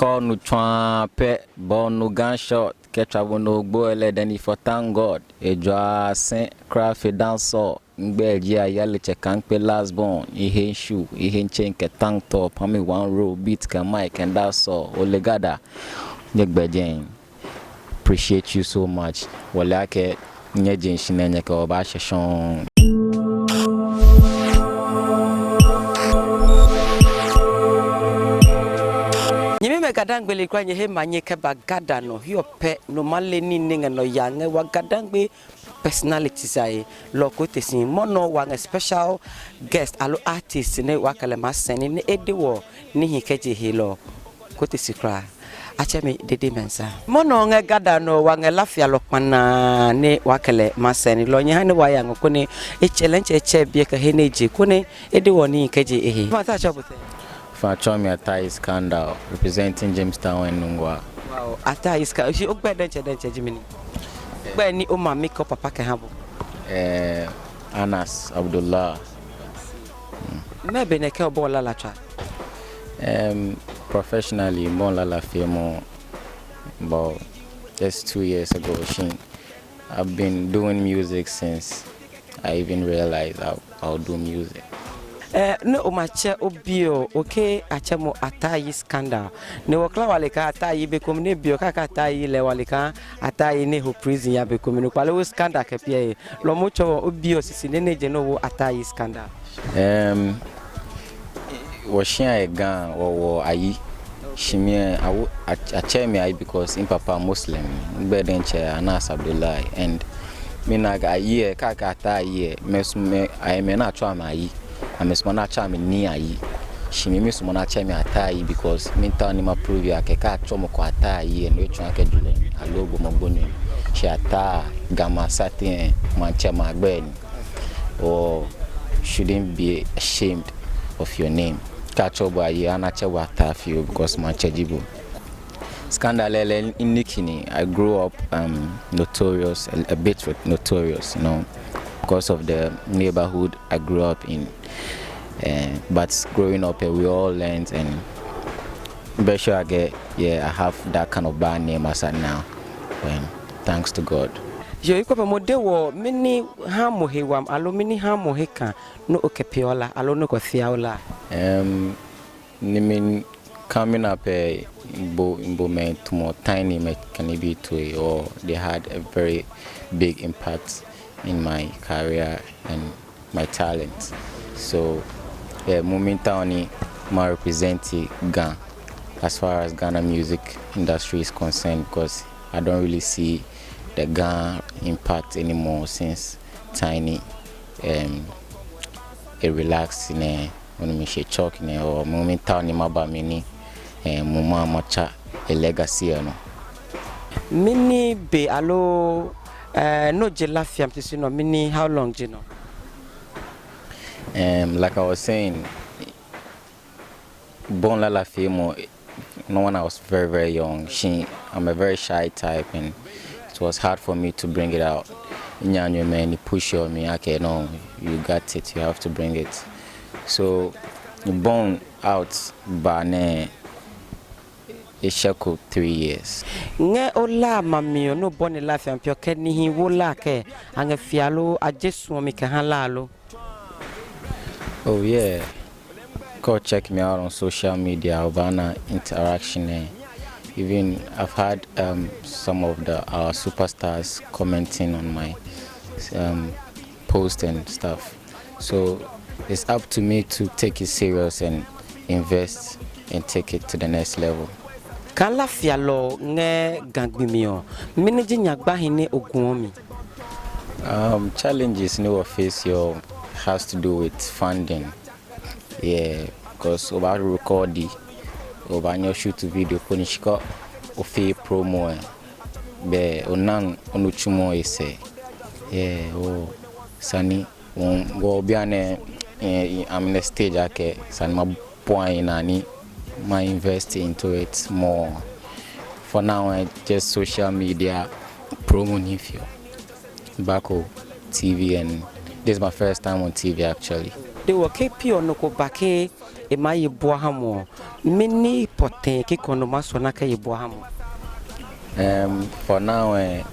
call no trumpet, born no gunshot, catch up no boy, then if for thank God, a draw Saint Crafty dancer, Belgia, Yalicha can't pay last born, he ain't shoe, he ain't chink a tank top, how me one row, beat can mic and that's all, Olegada, Nick Jane. Appreciate you so much. Walake, Nyajin Shinanyaka or Bashashon. Gadangbe kwa nye manyeke ba gada no hiyo pe no male ni ninga no yange wa gadangbe personality sai loko tesin mono wa special guest alo artist ne wakale maseni ne ediwo ni hikeje hilo kote sikra achemi Dede Mensah mono nge gada no wa nge lafia lokwana ne wakale maseni lo nya ne wa yango kone e challenge e chebie ka heneji kone ediwo ni hikeje ehe mata chabote Ataa Ayi Skandal, representing Jamestown and Nungwa. Wow, Ataa Ayi Skandal. She ukbe denche Jimini. Ukbe ni oma make up papa ke habo. Anas Abdullah. Maybe ne ke obo la cha. Professionally, bon la femo about just 2 years ago. I've been doing music since I even realized I'll do music. No umache obio okay achemo Ataa Ayi Skandal ne wakla waleka Ataa Ayi be komune bio kaka Ataa Ayi le waleka Ataa Ayi ne ho prison ya be komune kwale wo scandal ke pie lo mocho obio sisi ne je no wo Ataa Ayi Skandal wo shia egan wo ayi shimie awo achemi ayi because in papa Muslim bedenche Anas Abdullah and me na ga ayi kaka Ataa Ayi me I me na twa ayi I'm a small charm in near ye. She may miss Mona Chami Ataa Ayi because Mintanima Pruvia Kaka Chomoko Ataa Ayi and which one can do a logo Mobuni. She Ataa Gamma Satin Manchama Ben or shouldn't be ashamed of your name. Catch over ye Anacha Watafio because Manchajibo. Skandal in Nikini, I grew up notorious, a bit notorious, you know, because of the neighborhood I grew up in. But growing up, we all learned, and I'm sure I have that kind of bad name as I now. Thanks to God. Yo iko pa modewo mini hamu hewam alo mini hamu heka no okepiola alo no kothiaola. Nimin coming up in more tiny me to or they had a very big impact in my career and my talent. So momentarily I represent Ghana as far as Ghana music industry is concerned, because I don't really see the Ghana impact anymore since Tinny relaxed in a when we say chalk in or momentarily maba mini muma macha a legacy no mini be alo no jelafiam to no mini how long you know. Like I was saying, born la femo, no when I was very young. I'm a very shy type, and it was hard for me to bring it out. Nyanyo man, he push on me. Okay, no, you got it. You have to bring it. So, born out by a shackle 3 years. Nge ola mami no born la fem pio ke ni hi wo la ke ange fialo ajesu mi ke halalo. Oh yeah, go check me out on social media, Urbana Interaction. Even I've had some of our superstars commenting on my post and stuff. So it's up to me to take it serious and invest and take it to the next level. Kan la fialo nge gangbimio, miniji nyagba hine oguomi. Challenges you face has to do with funding. Yeah, because about recording, over your shoot video, punishka, ofe promo, be onan onuchumo ese. Yeah, oh, sani, go biane. I'm in the stage ake, sani ma point nani, ma invest into it more. For now, just social media promo nifio, Bako TV and. This is my first time on TV actually. de wo kepi ono ko bake e ma ye boa hamo mini poten ke kono ma so na ka ye boa hamo. For now I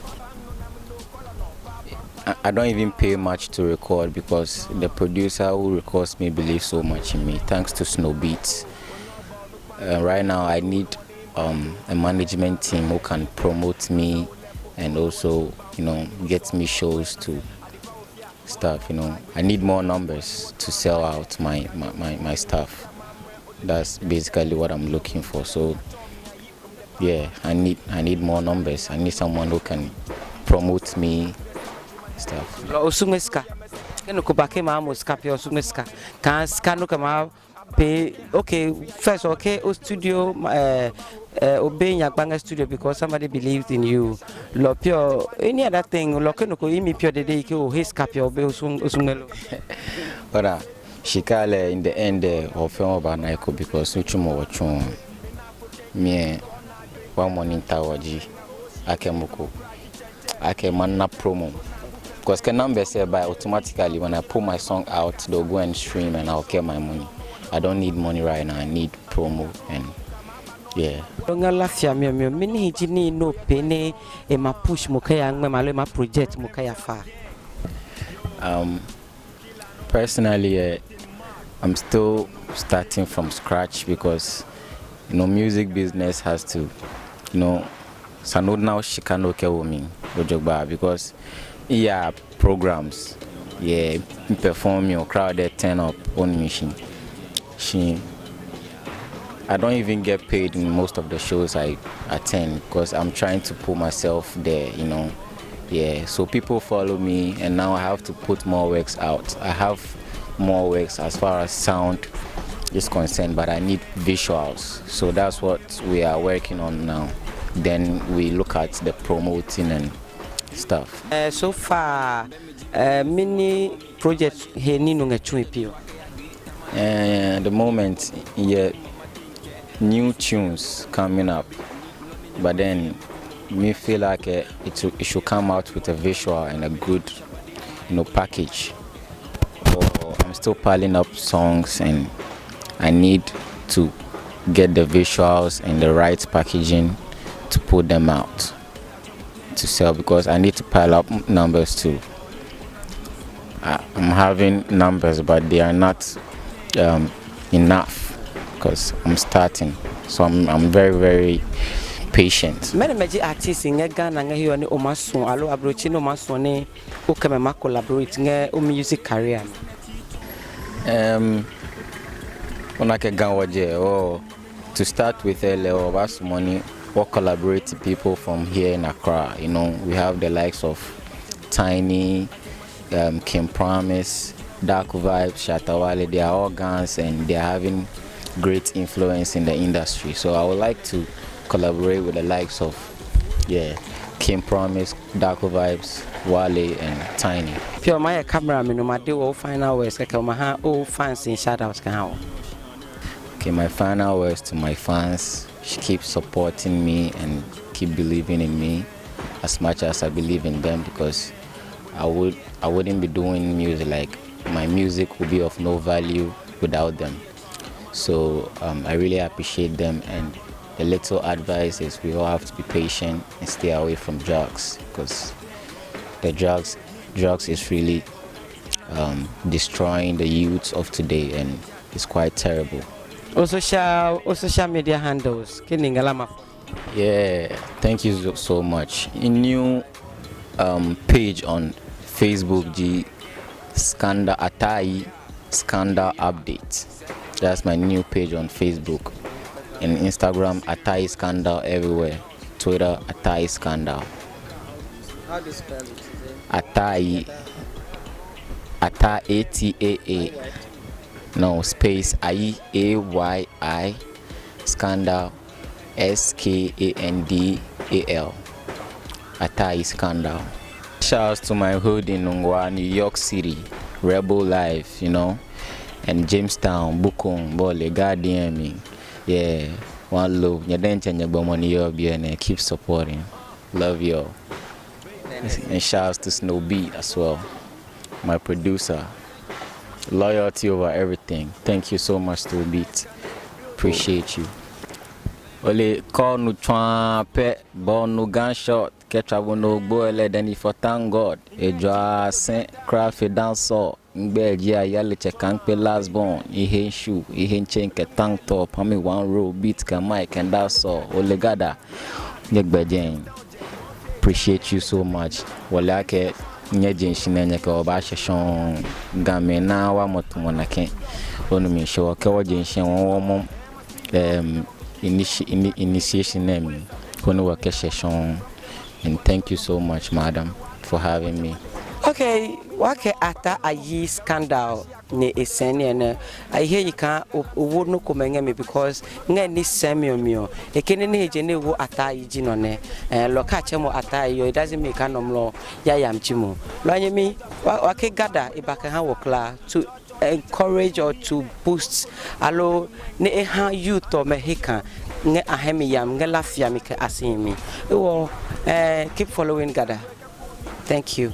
don't even pay much to record because the producer who records me believes so much in me, thanks to Snow Beats. Right now I need a management team who can promote me and also, get me shows to stuff. I need more numbers to sell out my stuff. That's basically what I'm looking for. So yeah, I need more numbers. I need someone who can promote me stuff. Osungeska keno ko bake ma muska pe osungeska kan skanu kama pay. Okay, first, okay, studio, obeying your banga studio because somebody believes in you. Lopio, any other thing, Lokeno, imi pure the day, his capio, Usungelo. But she called in the end of film about Naiko because Suchumo Wachon, me, one morning tower G, Akemoko, Akemana promo. Because the number said by automatically when I put my song out, they'll go and stream and I'll get my money. I don't need money right now. I need promo and yeah. Mini jini no pene e ma push mukaya ngwe ma project mukaya fa. Personally, I'm still starting from scratch because music business has to sanod now shikano kewomi ojogba because programs perform your crowded turn up on machine. I don't even get paid in most of the shows I attend because I'm trying to put myself there, so people follow me and now I have to put more works out. I have more works as far as sound is concerned, but I need visuals, so that's what we are working on now. Then we look at the promoting and stuff. So far many projects here ni no pio. At the moment, new tunes coming up, but then me feel like it should come out with a visual and a good, package. So I'm still piling up songs, and I need to get the visuals and the right packaging to put them out to sell because I need to pile up numbers too. I'm having numbers, but they are not enough because I'm starting, so I'm very, very patient. Many major artists in Ghana and here on Omason, Alo Abrochino Masone, who can collaborate in a music career. When I can go to start with or us money or collaborate with people from here in Accra. We have the likes of Tinny, Kim Promise, Darko Vibes, Shatta Wale. They are all guns and they are having great influence in the industry. So I would like to collaborate with the likes of Kim Promise, Darko Vibes, Wale and Tinny. Pure my camera, my do final words, all fans in shoutouts can have. Okay, my final words to my fans: keep supporting me and keep believing in me as much as I believe in them, because I wouldn't be doing music. Like, my music would be of no value without them. So I really appreciate them, and the little advice is we all have to be patient and stay away from drugs, because the drugs is really destroying the youths of today, and it's quite terrible. Social media handles. Yeah, thank you so much. A new page on Facebook, Ataa Ayi Skandal update. That's my new page on Facebook. And Instagram, Ataa Ayi Skandal everywhere. Twitter, Ataa Ayi Skandal. How do you spell it? Ataa Ataa, no space, Ayi, Ayi, Skandal, Skandal. Ataa Ayi Skandal. Shouts to my hood in Ungwa, New York City, Rebel Life, and Jamestown, Bukum, Bole, Guardian, yeah, one love. Keep supporting. Love you all. And shouts to Snow Beat as well, my producer. Loyalty over everything. Thank you so much to Beat. Appreciate you. Ole call no twan pet born no gunshot catch up no boy then if for thank God a draw saint craft dancer ngbe ya yale check can pe last born he shoe he chain ke tank top me one row beat can mic and that's all ole gada ngbe. Appreciate you so much. Wala ke nye jenshi nenye ke oba sheshon game na wa motu monake onu mi show ke wa jenshi won initiation name kono wa ke sheshon. And thank you so much, madam, for having me. Okay, wake Ataa Ayi Skandal ne eseni ene. I hear you can owo no komenge me because nge ni semio ekene ne heje ne wo Ataa Ayi jino ne lo ka chemo Ataa Ayi, it doesn't make anomlo ya yamchimu lo anye mi wake gada ibaka ha wokla to encourage or to boost alo ne ha youth or mehika nge ahemi yam nge lafia mi ke asimi wo keep following gada. Thank you.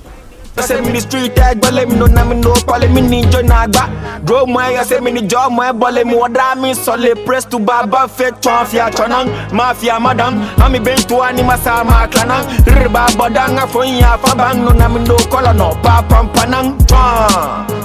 I say me the street tag, but let me know na me no call me ninja nagba. Draw my I say me the job my ball me order me solid press to baba fake mafia chonang mafia madam. Ami bench to anima sama clanang. Riba bodanga for ya fa bang no na me no call no pa pam panang.